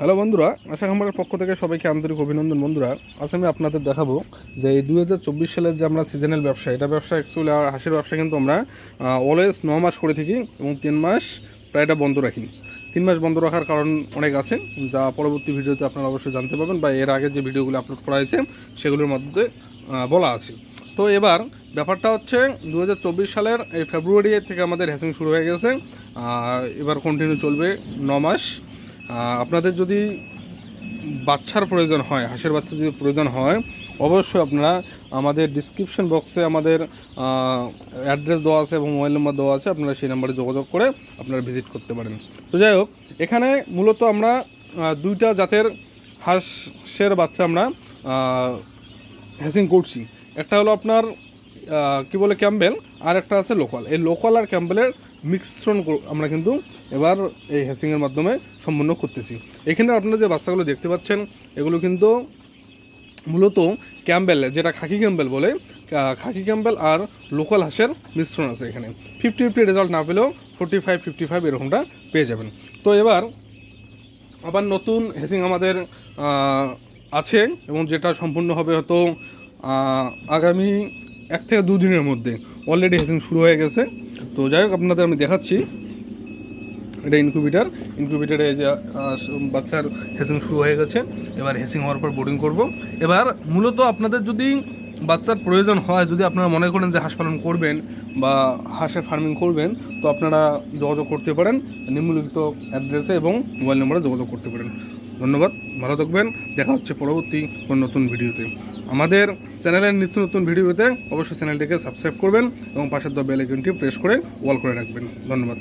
Hello বন্ধুরা, আশা খামারের পক্ষ থেকে সবাইকে আন্তরিক অভিনন্দন। বন্ধুরা, আজ আমি আপনাদের দেখাবো যে এই 2024 সালের যে আমরা সিজনাল ব্যবসা, এটা ব্যবসা অ্যাকচুয়ালি হাঁসের ব্যবসা কিন্তু আমরা অলওয়েজ 9 মাস করে থাকি এবং 3 মাস প্রায় এটা বন্ধ রাখি। 3 মাস বন্ধ রাখার কারণ অনেক আছে, যা পরবর্তী ভিডিওতে আপনারা অবশ্যই জানতে পারবেন, বা এর আগে যে ভিডিওগুলো আপলোড করা হয়েছে সেগুলোর মধ্যে বলা আছে। তো এবার ব্যাপারটা হচ্ছে 2024 সালের এই ফেব্রুয়ারি থেকে আমাদের হ্যাচিং শুরু হয়ে গেছে, এবার কন্টিনিউ চলবে 9 মাস। আপনাদের যদি বাচ্চার প্রয়োজন হয়, হাঁসের বাচ্চা যদি প্রয়োজন হয়, অবশ্যই আপনারা আমাদের ডিসক্রিপশন বক্সে আমাদের অ্যাড্রেস দেওয়া আছে এবং মোবাইল নাম্বার দেওয়া আছে, আপনারা সেই নাম্বারে যোগাযোগ করে আপনারা ভিজিট করতে পারেন। তো যাই হোক, এখানে মূলত আমরা দুইটা জাতের হাঁসের বাচ্চা আমরা হ্যাচিং করছি। একটা হলো আপনার কি বলে ক্যাম্বেল, আর একটা আছে লোকাল। এই লোকাল আর ক্যাম্বেলের মিশ্রণ আমরা কিন্তু এবার এই হ্যাচিংয়ের মাধ্যমে সম্পন্ন করতেছি। এখানে আপনারা যে বাচ্চাগুলো দেখতে পাচ্ছেন, এগুলো কিন্তু মূলত ক্যাম্বেল, যেটা খাকি ক্যাম্বেল বলে, খাকি ক্যাম্বেল আর লোকাল হাঁসের মিশ্রণ আছে। এখানে 50-50 রেজাল্ট না পেলেও 45-55 এরকমটা পেয়ে যাবেন। তো এবার আবার নতুন হ্যাচিং আমাদের আছে এবং যেটা সম্পূর্ণ হবে হয়তো আগামী 1 থেকে 2 দিনের মধ্যে। অলরেডি হ্যাচিং শুরু হয়ে গেছে। তো যাই হোক, আপনাদের আমি দেখাচ্ছি। এটা ইনকিউবেটারে যে বাচ্চার হ্যাচিং শুরু হয়ে গেছে। এবার হ্যাচিং হওয়ার পর বোর্ডিং করব। এবার মূলত আপনাদের যদি বাচ্চার প্রয়োজন হয়, যদি আপনারা মনে করেন যে হাঁস পালন করবেন বা হাঁসের ফার্মিং করবেন, তো আপনারা যোগাযোগ করতে পারেন নিম্নলিখিত অ্যাড্রেসে এবং মোবাইল নম্বরে যোগাযোগ করতে পারেন। ধন্যবাদ, ভালো থাকবেন। দেখা হচ্ছে পরবর্তী কোনো নতুন ভিডিওতে। আমাদের চ্যানেলের নিত্য নতুন ভিডিওতে অবশ্যই চ্যানেলটিকে সাবস্ক্রাইব করবেন এবং পাশের বেল আইকনটি প্রেস করে অল করে রাখবেন। ধন্যবাদ।